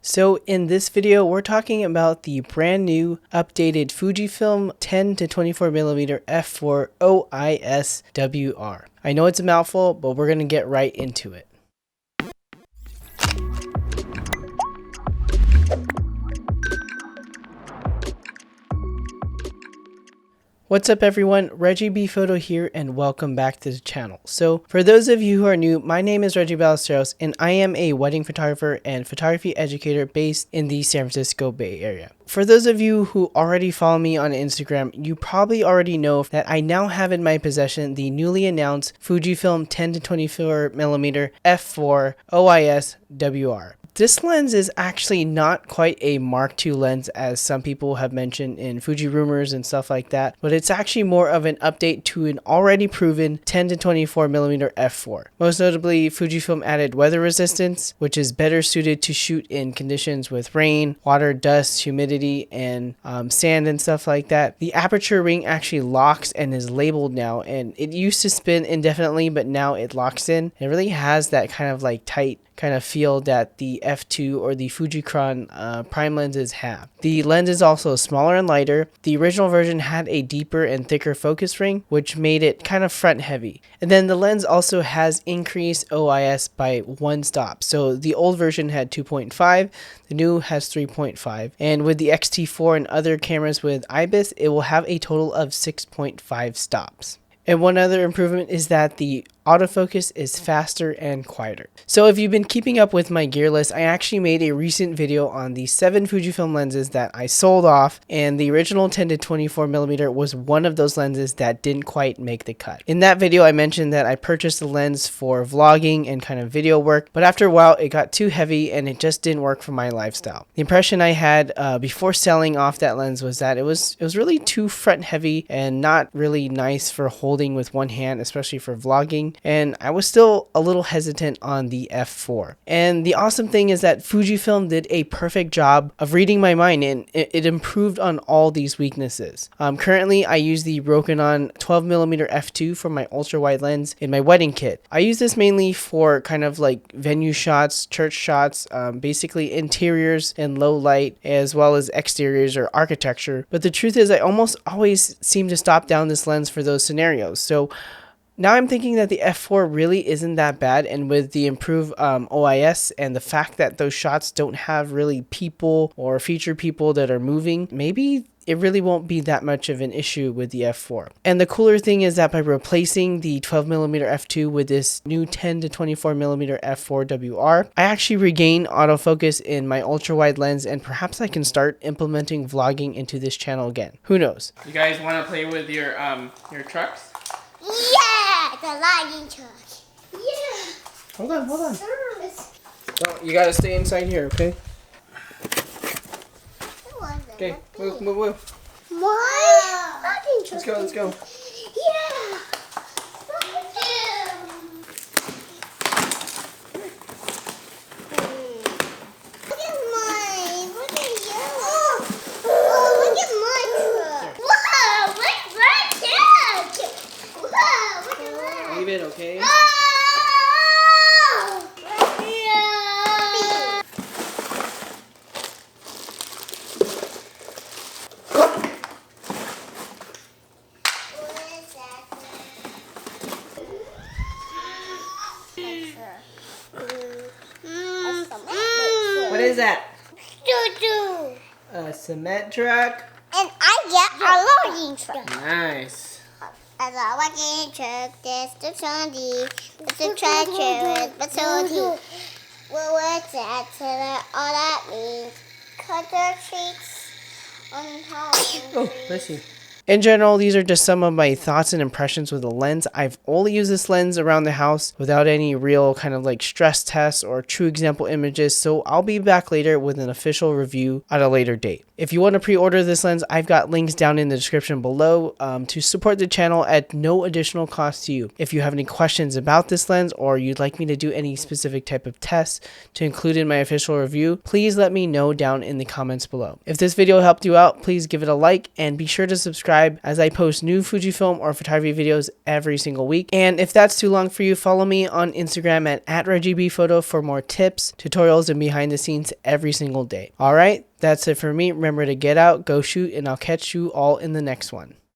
So in this video, we're talking about the brand new updated Fujifilm 10-24mm f4 OIS WR. I know it's a mouthful, but we're going to get right into it. What's up everyone, Reggie B Photo here and welcome back to the channel. So for those of you who are new, my name is Reggie Ballesteros and I am a wedding photographer and photography educator based in the San Francisco Bay Area. For those of you who already follow me on Instagram, you probably already know that I now have in my possession the newly announced Fujifilm 10-24mm f4 OIS WR. This lens is actually not quite a Mark II lens as some people have mentioned in Fuji rumors and stuff like that, but it's actually more of an update to an already proven 10-24mm f4. Most notably, Fujifilm added weather resistance, which is better suited to shoot in conditions with rain, water, dust, humidity, and sand and stuff like that. The aperture ring actually locks and is labeled now, and it used to spin indefinitely, but now it locks in. It really has that kind of like tight kind of feel that the f2 or the Fujicron prime lenses have. The lens is also smaller and lighter. The original version had a deeper and thicker focus ring, which made it kind of front heavy. And then the lens also has increased OIS by 1 stop. So the old version had 2.5, the new has 3.5. And with the X-T4 and other cameras with IBIS, it will have a total of 6.5 stops. And one other improvement is that the autofocus is faster and quieter. So if you've been keeping up with my gear list, I actually made a recent video on the 7 Fujifilm lenses that I sold off, and the original 10-24mm was one of those lenses that didn't quite make the cut. In that video, I mentioned that I purchased the lens for vlogging and kind of video work, but after a while it got too heavy and it just didn't work for my lifestyle. The impression I had before selling off that lens was that it was really too front heavy and not really nice for holding with one hand, especially for vlogging. And I was still a little hesitant on the f4. And the awesome thing is that Fujifilm did a perfect job of reading my mind, and it improved on all these weaknesses. Currently, I use the Rokinon 12mm f2 for my ultra wide lens in my wedding kit. I use this mainly for kind of like venue shots, church shots, basically interiors and low light, as well as exteriors or architecture. But the truth is I almost always seem to stop down this lens for those scenarios. So now I'm thinking that the f4 really isn't that bad, and with the improved OIS and the fact that those shots don't have really people or feature people that are moving, maybe it really won't be that much of an issue with the f4. And the cooler thing is that by replacing the 12mm f2 with this new 10-24mm f4 WR, I actually regain autofocus in my ultra wide lens, and perhaps I can start implementing vlogging into this channel again. Who knows? You guys want to play with your trucks? Yeah, the lightning truck. Yeah. Hold on. Don't, you gotta stay inside here, okay? Okay, move. Why? Lightning truck. Let's go. Yeah. Look at mine. Look at you. Oh, look at my truck. Whoa, what's that truck? Whoa, look at that. Leave it, okay? Oh! What is that? Doo-doo. A cement truck? And I get a loading truck. Nice. As a loading truck, there's the Sunday, there's the tractor, the Sunday. Well, what's that? All that means cut the treats on top. Oh, bless you. In general, these are just some of my thoughts and impressions with the lens. I've only used this lens around the house without any real kind of like stress tests or true example images, so I'll be back later with an official review at a later date. If you want to pre-order this lens, I've got links down in the description below to support the channel at no additional cost to you. If you have any questions about this lens or you'd like me to do any specific type of tests to include in my official review, please let me know down in the comments below. If this video helped you out, please give it a like and be sure to subscribe subscribe as I post new Fujifilm or photography videos every single week. And if that's too long for you, follow me on Instagram at ReggieBPhoto for more tips, tutorials, and behind the scenes every single day. Alright, that's it for me. Remember to get out, go shoot, and I'll catch you all in the next one.